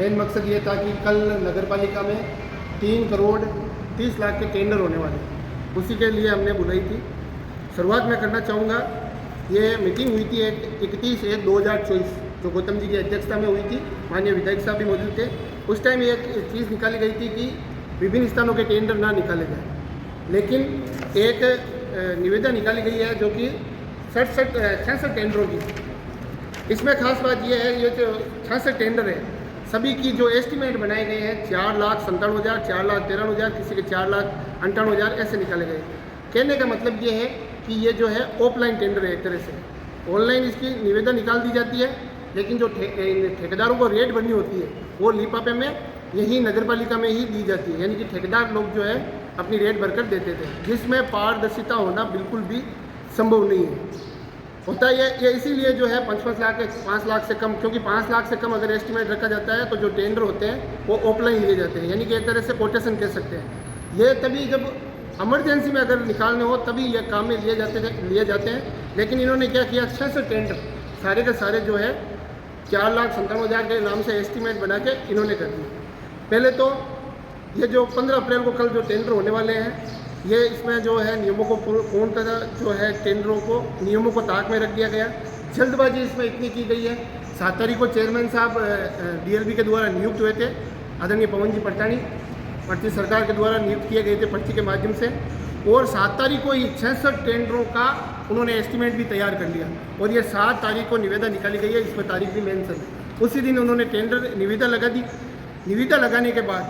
Main मकसद ये था कि कल नगर पालिका में 3 करोड़ 30 लाख के टेंडर होने वाले, उसी के लिए हमने बुलाई थी। शुरुआत मैं करना चाहूँगा, ये मीटिंग हुई थी 31/1/2024 जो गौतम जी की अध्यक्षता में हुई थी। माननीय विधायक साहब भी मौजूद थे। उस टाइम एक चीज़ निकाली गई थी कि विभिन्न स्थानों के टेंडर ना निकाले जाए, लेकिन एक निविदा निकाली गई है जो कि 66 टेंडरों की। इसमें खास बात यह है, ये जो 66 टेंडर है सभी की जो एस्टीमेट बनाए गए हैं 4,97,000, 4,13,000, किसी के 4,98,000 ऐसे निकाले गए। कहने का मतलब ये है कि ये जो है ऑफलाइन टेंडर है। एक तरह से ऑनलाइन इसकी निविदा निकाल दी जाती है, लेकिन जो ठेकेदारों को रेट भरनी होती है वो लिफाफे में यही नगर पालिका में ही दी जाती है। यानी कि ठेकेदार लोग जो है अपनी रेट भरकर देते थे, जिसमें पारदर्शिता होना बिल्कुल भी संभव नहीं है। होता है ये इसीलिए जो है 5 लाख से कम, क्योंकि 5 लाख से कम अगर एस्टीमेट रखा जाता है तो जो टेंडर होते हैं वो ऑफलाइन लिए जाते हैं, यानी कि एक तरह से कोटेशन कह सकते हैं। ये तभी जब इमरजेंसी में अगर निकालने हो तभी ये काम में लिए जाते हैं। लेकिन इन्होंने क्या किया, 66 टेंडर सारे के सारे जो है 4,97,000 के नाम से एस्टीमेट बना के इन्होंने कर दिए। पहले तो ये जो 15 अप्रैल को कल जो टेंडर होने वाले हैं, ये इसमें जो है नियमों को पूर्णतः जो है टेंडरों को नियमों को ताक में रख दिया गया। जल्दबाजी इसमें इतनी की गई है। 7 तारीख को चेयरमैन साहब DLB के द्वारा नियुक्त हुए थे, आदरणीय पवन जी पटानी, पर्ची सरकार के द्वारा नियुक्त किए गए थे पर्ची के माध्यम से, और 7 तारीख को ही 66 टेंडरों का उन्होंने एस्टीमेट भी तैयार कर लिया। और ये 7 तारीख को निविदा निकाली गई है, इसमें तारीख भी मेंशन है। उसी दिन उन्होंने टेंडर निविदा लगा दी। निविदा लगाने के बाद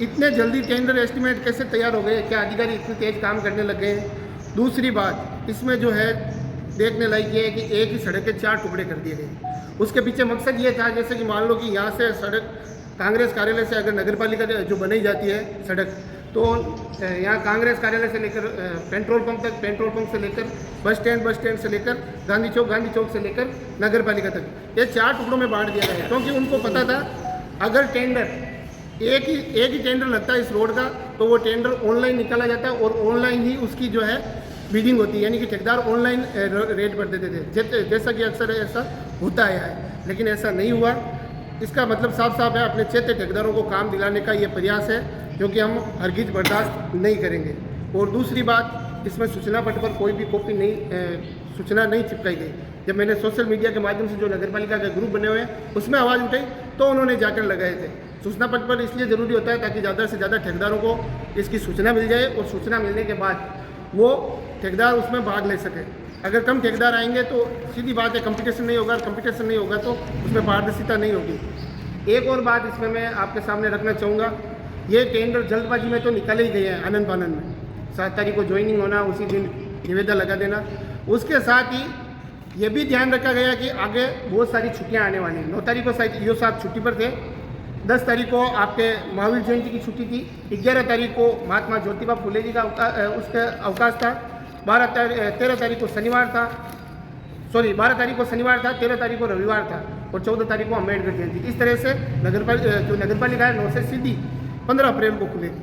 इतने जल्दी टेंडर एस्टीमेट कैसे तैयार हो गए? क्या अधिकारी इतने तेज काम करने लग गए हैं? दूसरी बात, इसमें जो है देखने लायक ये है कि एक ही सड़क के 4 टुकड़े कर दिए गए। उसके पीछे मकसद ये था, जैसे कि मान लो कि यहाँ से सड़क कांग्रेस कार्यालय से अगर नगर पालिका जो बनाई जाती है सड़क, तो यहाँ कांग्रेस कार्यालय से लेकर पेट्रोल पंप तक, पेट्रोल पंप से लेकर बस स्टैंड से लेकर गांधी चौक से लेकर नगर पालिका तक, ये 4 टुकड़ों में बांट दिया गया। क्योंकि उनको पता था अगर टेंडर एक ही टेंडर लगता है इस रोड का, तो वो टेंडर ऑनलाइन निकाला जाता है और ऑनलाइन ही उसकी जो है बिडिंग होती है, यानी कि ठेकेदार ऑनलाइन रेट पर देते थे, जैसा कि अक्सर ऐसा होता आया है। लेकिन ऐसा नहीं हुआ। इसका मतलब साफ है, अपने क्षेत्र ठेकेदारों को काम दिलाने का ये प्रयास है, क्योंकि हम हरगिज बर्दाश्त नहीं करेंगे। और दूसरी बात, इसमें सूचना पट पर कोई भी कॉपी सूचना नहीं चिपकाई गई। जब मैंने सोशल मीडिया के माध्यम से जो नगर पालिका के ग्रुप बने हुए हैं उसमें आवाज़ उठाई तो उन्होंने जाकर लगाए थे। सूचना पट पर इसलिए ज़रूरी होता है ताकि ज़्यादा से ज़्यादा ठेकेदारों को इसकी सूचना मिल जाए, और सूचना मिलने के बाद वो ठेकेदार उसमें भाग ले सके। अगर कम ठेकेदार आएंगे तो सीधी बात है कंपटीशन नहीं होगा, कंपटीशन नहीं होगा तो उसमें पारदर्शिता नहीं होगी। एक और बात इसमें मैं आपके सामने रखना चाहूँगा, ये टेंडर जल्दबाजी में तो निकाले ही गए हैं, आनंद फानंद में। 7 तारीख को ज्वाइनिंग होना, उसी दिन निविदा लगा देना। उसके साथ ही ये भी ध्यान रखा गया कि आगे बहुत सारी छुट्टियां आने वाली हैं। 9 तारीख को शायद ईओ साहब छुट्टी पर थे, 10 तारीख को आपके महावीर जयंती की छुट्टी थी, 11 तारीख को महात्मा ज्योतिबा फुले जी का उसका अवकाश था, 13 तारीख को शनिवार था, 12 तारीख को शनिवार था, 13 तारीख को रविवार था, और 14 तारीख को अम्बेडकर जयंती। इस तरह से जो नगर पालिका है 9 से सीधी 15 अप्रैल को खुलेगी।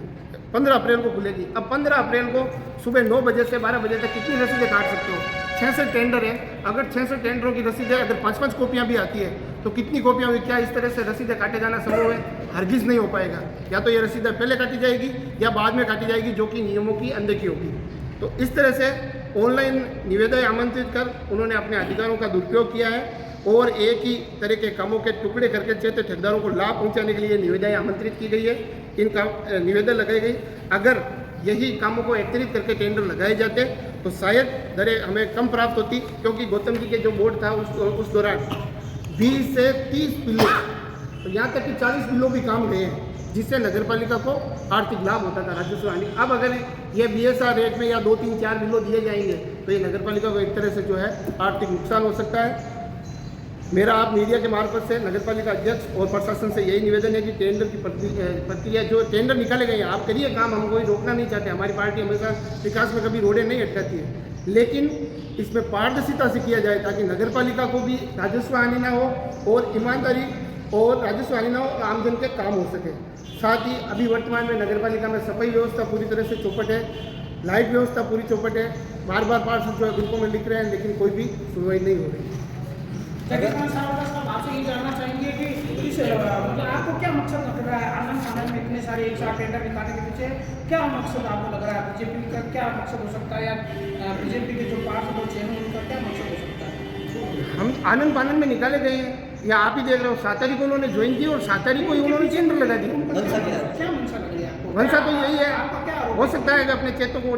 15 अप्रैल को खुलेगी। अब 15 अप्रैल को सुबह 9 बजे से 12 बजे तक कितनी रसीदें काट सकते हो? 66 टेंडर है। अगर 66 टेंडरों की रसीदें अगर 5-5 कॉपियाँ भी आती है तो कितनी कॉपियाँ हुई? क्या इस तरह से रसीदें काटे जाना संभव है? हरगिज नहीं हो पाएगा। या तो ये रसीदें पहले काटी जाएगी या बाद में काटी जाएगी, जो कि नियमों की अनदेखी होगी। तो इस तरह से ऑनलाइन निविदाएं आमंत्रित कर उन्होंने अपने अधिकारों का दुरुपयोग किया है, और एक ही तरह के कामों के टुकड़े करके क्षेत्र ठेकेदारों को लाभ पहुंचाने के लिए निविदाएं आमंत्रित की गई है। इनका निविदा लगाई गई। अगर यही कामों को एकत्रित करके टेंडर लगाए जाते तो शायद दरें हमें कम प्राप्त होती, क्योंकि गौतम जी के जो बोर्ड था उस दौरान 20 से 30 बिलों, तो यहाँ तक कि 40 बिलों भी काम गए हैं, जिससे नगर पालिका को आर्थिक लाभ होता था, राजस्व हानि। अब अगर ये BSR रेट में या 2, 3, 4 बिलों दिए जाएंगे तो ये नगर पालिका को एक तरह से जो है आर्थिक नुकसान हो सकता है। मेरा आप मीडिया के मार्फत से नगर पालिका अध्यक्ष और प्रशासन से यही निवेदन है कि टेंडर की प्रक्रिया जो टेंडर निकाले गए हैं, आप करिए काम, हम कोई रोकना नहीं चाहते। हमारी पार्टी हमेशा विकास में कभी रोड़े नहीं अटकाती है, लेकिन इसमें पारदर्शिता से किया जाए ताकि नगर पालिका को भी राजस्व हानि ना हो और ईमानदारी और राजस्व हानि ना हो, आमजन के काम हो सके। साथ ही अभी वर्तमान में नगर पालिका में सफाई व्यवस्था पूरी तरह से चौपट है, लाइट व्यवस्था पूरी चौपट है। बार पार्षद जो है ग्रुपों में लिख रहे हैं, लेकिन कोई भी सुनवाई नहीं हो रही। जगदीश साहब आपसे ये जानना चाहेंगे कि मतलब आपको क्या मकसद लग रहा है आनंद फानंद में इतने सारे एक साथ टेंडर निकालने के पीछे क्या मकसद आपको लग रहा है? बीजेपी का क्या मकसद हो सकता है, या बीजेपी के जो पार्षद और चेयरमैन उनका क्या मकसद हो सकता है? हम आनंद फानंद में निकाले गए हैं, या आप ही देख रहे हो 7 तारीख को उन्होंने ज्वाइन की और 7 तारीख को ही उन्होंने टेंडर लगा दिया। क्या मंशा लग रही है आपको? मंशा तो यही है, आपका क्या आरोप हो सकता है कि अपने चेतों को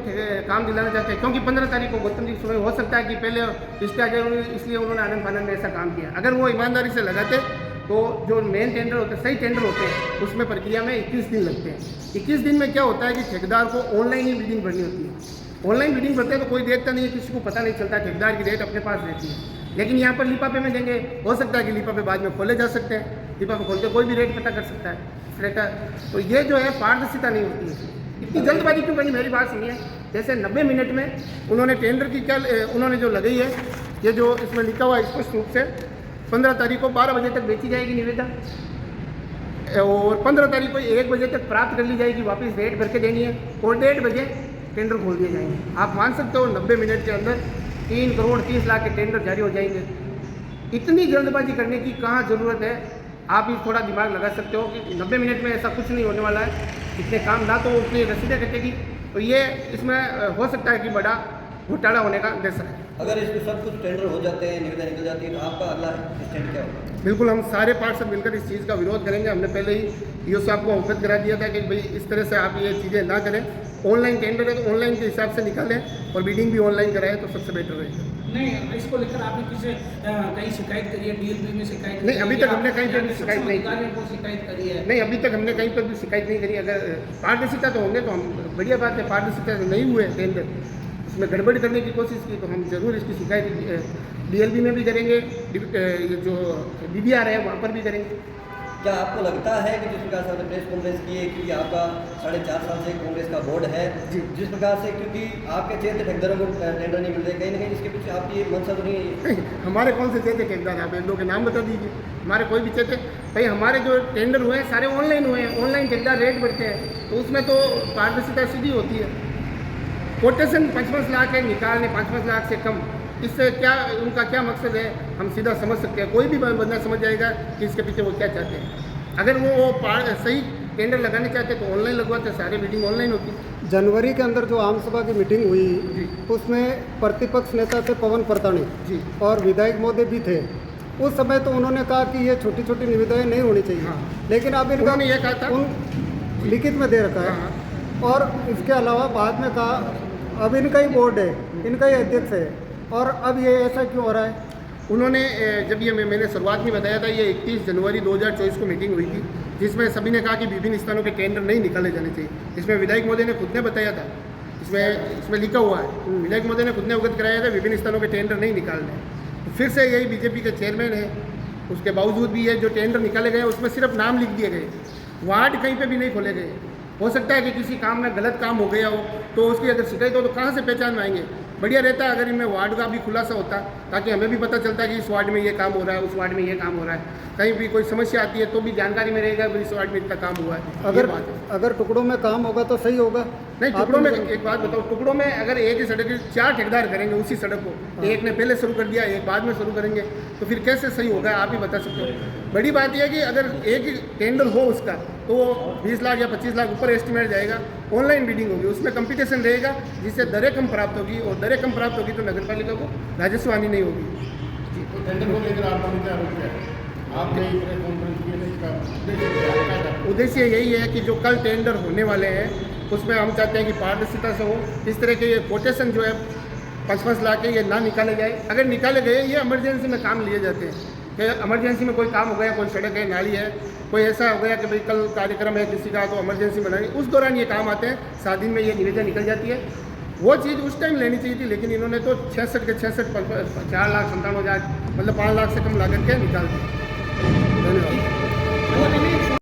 काम दिलाना चाहते हैं, क्योंकि 15 तारीख को गौतम जी सुबह हो सकता है कि पहले भ्रष्टाचार इसलिए उन्होंने आनंद फानंद में ऐसा काम किया। अगर वो ईमानदारी से लगाते तो जो मेन टेंडर होते हैं, सही टेंडर होते हैं, उसमें प्रक्रिया में 21 दिन लगते हैं। 21 दिन में क्या होता है कि ठेकेदार को ऑनलाइन ही बिडिंग भरनी होती है। ऑनलाइन बिडिंग भरते हैं तो कोई देखता नहीं है, किसी को पता नहीं चलता, ठेकेदार की रेट अपने पास रहती है। लेकिन यहाँ पर लिफाफे में देंगे, हो सकता है कि लिफाफे बाद में खोले जा सकते हैं, लिफाफे खोल के कोई भी रेट पता कर सकता है इस रेट का। तो ये जो है पारदर्शिता नहीं होती है। इतनी जल्दबाजी क्यों करनी? मेरी बात सुनिए, जैसे 90 मिनट में उन्होंने टेंडर की क्या उन्होंने जो लगाई है, ये जो इसमें लिखा हुआ है स्पष्ट रूप से 15 तारीख को 12 बजे तक बेची जाएगी निविदा, और 15 तारीख को 1 बजे तक प्राप्त कर ली जाएगी, वापस रेट भर के देनी है, और 1:30 बजे टेंडर खोल दिए जाएंगे। आप मान सकते हो 90 मिनट के अंदर 3 करोड़ 30 लाख के टेंडर जारी हो जाएंगे। इतनी जल्दबाजी करने की कहाँ ज़रूरत है? आप ही थोड़ा दिमाग लगा सकते हो कि 90 मिनट में ऐसा कुछ नहीं होने वाला है। इतने काम ना तो उतनी रसीदें कटेगी, तो ये इसमें हो सकता है कि बड़ा घोटाला होने का अंदेशा है। अगर इसमें सब कुछ टेंडर हो जाते हैं, निविदा निकल जाती है, तो आपका अगला स्टैंड क्या होगा? बिल्कुल, हम सारे पार्षद मिलकर इस चीज़ का विरोध करेंगे। हमने पहले ही ईओ साहब को अवगत करा दिया था कि भाई इस तरह से आप ये चीज़ें ना करें। ऑनलाइन टेंडर है तो ऑनलाइन के हिसाब से निकालें और बिडिंग भी ऑनलाइन कराएं तो सबसे बेटर रहेगा। नहीं, इसको लेकर आपने किसी कहीं शिकायत करी है? डीएलपी में शिकायत नहीं, अभी तक हमने कहीं पर भी शिकायत नहीं अधिकारियों को शिकायत करी है? नहीं, अभी तक हमने कहीं पर भी शिकायत नहीं करी। अगर पारदर्शिता तो होंगे तो हम बढ़िया बात है, पारदर्शिता नहीं हुए टेंडर, उसमें गड़बड़ी करने की कोशिश की तो हम जरूर इसकी शिकायत डीएलबी में भी करेंगे, ये जो डीडीआर है वहाँ पर भी करेंगे। क्या आपको लगता है कि जिस प्रकार से आपने प्रेस कॉन्फ्रेंस की है, क्योंकि आपका 4.5 साल से कांग्रेस का बोर्ड है, जी, जिस प्रकार से क्योंकि आपके चेहरे ठेकेदारों को टेंडर नहीं मिल रहे, कहीं ना कहीं इसके पीछे आपकी मंशा तो नहीं है? हमारे कौन से चेते ठेकेदार? आप एक दो के नाम बता दीजिए। हमारे कोई भी चेते भाई, हमारे जो टेंडर हुए हैं सारे ऑनलाइन हुए हैं, ऑनलाइन ठेकेदार रेट बढ़ते हैं, तो उसमें तो पारदर्शिता सीधी होती है। कोटेशन 5-5 लाख है, निकालने 5-5 लाख से कम, इससे क्या उनका क्या मकसद है हम सीधा समझ सकते हैं। कोई भी बंदा समझ जाएगा कि इसके पीछे वो क्या चाहते हैं। अगर वो सही टेंडर लगाने चाहते तो ऑनलाइन लगवाते, सारी बिडिंग ऑनलाइन होती। जनवरी के अंदर जो आम सभा की मीटिंग हुई जी, उसमें प्रतिपक्ष नेता थे पवन परताणी जी, और विधायक महोदय भी थे। उस समय तो उन्होंने कहा कि ये छोटी छोटी निविदाएं नहीं होनी चाहिए, हाँ। लेकिन अब इनका उन्होंने ये कहा था, उन लिखित में दे रखा है। हाँ, और इसके अलावा बाद में कहा अब इनका ही बोर्ड है, इनका ही अध्यक्ष है, और अब ये ऐसा क्यों हो रहा है? उन्होंने जब ये मैंने शुरुआत में बताया था, ये 31 जनवरी 2024 को मीटिंग हुई थी, जिसमें सभी ने कहा कि विभिन्न स्थानों के टेंडर नहीं निकाले जाने चाहिए। इसमें विधायक महोदय ने खुद ने बताया था, इसमें लिखा हुआ है, विधायक महोदय ने खुद ने अवगत कराया था विभिन्न स्थानों के टेंडर नहीं निकालने। तो फिर से यही बीजेपी के चेयरमैन है, उसके बावजूद भी ये जो टेंडर निकाले गए उसमें सिर्फ नाम लिख दिए गए, वार्ड कहीं पर भी नहीं खोले गए। हो सकता है कि किसी काम में गलत काम हो गया हो तो उसकी अगर शिकायत हो तो कहाँ से पहचान में आएंगे? बढ़िया रहता है अगर इनमें वार्ड का भी खुलासा होता, ताकि हमें भी पता चलता है कि इस वार्ड में ये काम हो रहा है, उस वार्ड में ये काम हो रहा है। कहीं भी कोई समस्या आती है तो भी जानकारी में रहेगा कि इस वार्ड में इतना काम हुआ है। अगर टुकड़ों में काम होगा तो सही होगा। नहीं, टुकड़ों में एक बात बताओ, टुकड़ों में अगर एक ही सड़क 4 ठेकेदार करेंगे उसी सड़क को, एक ने पहले शुरू कर दिया, एक बाद में शुरू करेंगे, तो फिर कैसे सही होगा? आप ही बता सकते हो। बड़ी बात यह है कि अगर एक ही टेंडर हो उसका तो वो 20 लाख या 25 लाख ऊपर एस्टिमेट जाएगा। ऑनलाइन बिडिंग होगी, उसमें कंपटीशन रहेगा, जिससे दरें कम प्राप्त होगी, और दरें कम प्राप्त होगी तो नगर पालिका को राजस्व हानि नहीं होगी। टेंडर को लेकर आपका क्या आरोप है? आपने प्रेस कॉन्फ्रेंस की है, इसका उद्देश्य यही है कि जो कल टेंडर होने वाले हैं उसमें हम चाहते हैं कि पारदर्शिता से हो। इस तरह के ये कोटेशन जो है 5-5 लाख के, ये ना निकाले जाए। अगर निकाले गए, ये इमरजेंसी में काम लिए जाते हैं कि इमरजेंसी में कोई काम हो गया, कोई सड़क है, नाली है, कोई ऐसा हो गया कि भाई कल कार्यक्रम है किसी का, तो इमरजेंसी बनानी, उस दौरान ये काम आते हैं। 7 दिन में ये निविदा निकल जाती है। वो चीज़ उस टाइम लेनी चाहिए थी, लेकिन इन्होंने तो 66 के 66 4,97,000 मतलब 5 लाख से कम लागत के निकाल दी। धन्यवाद।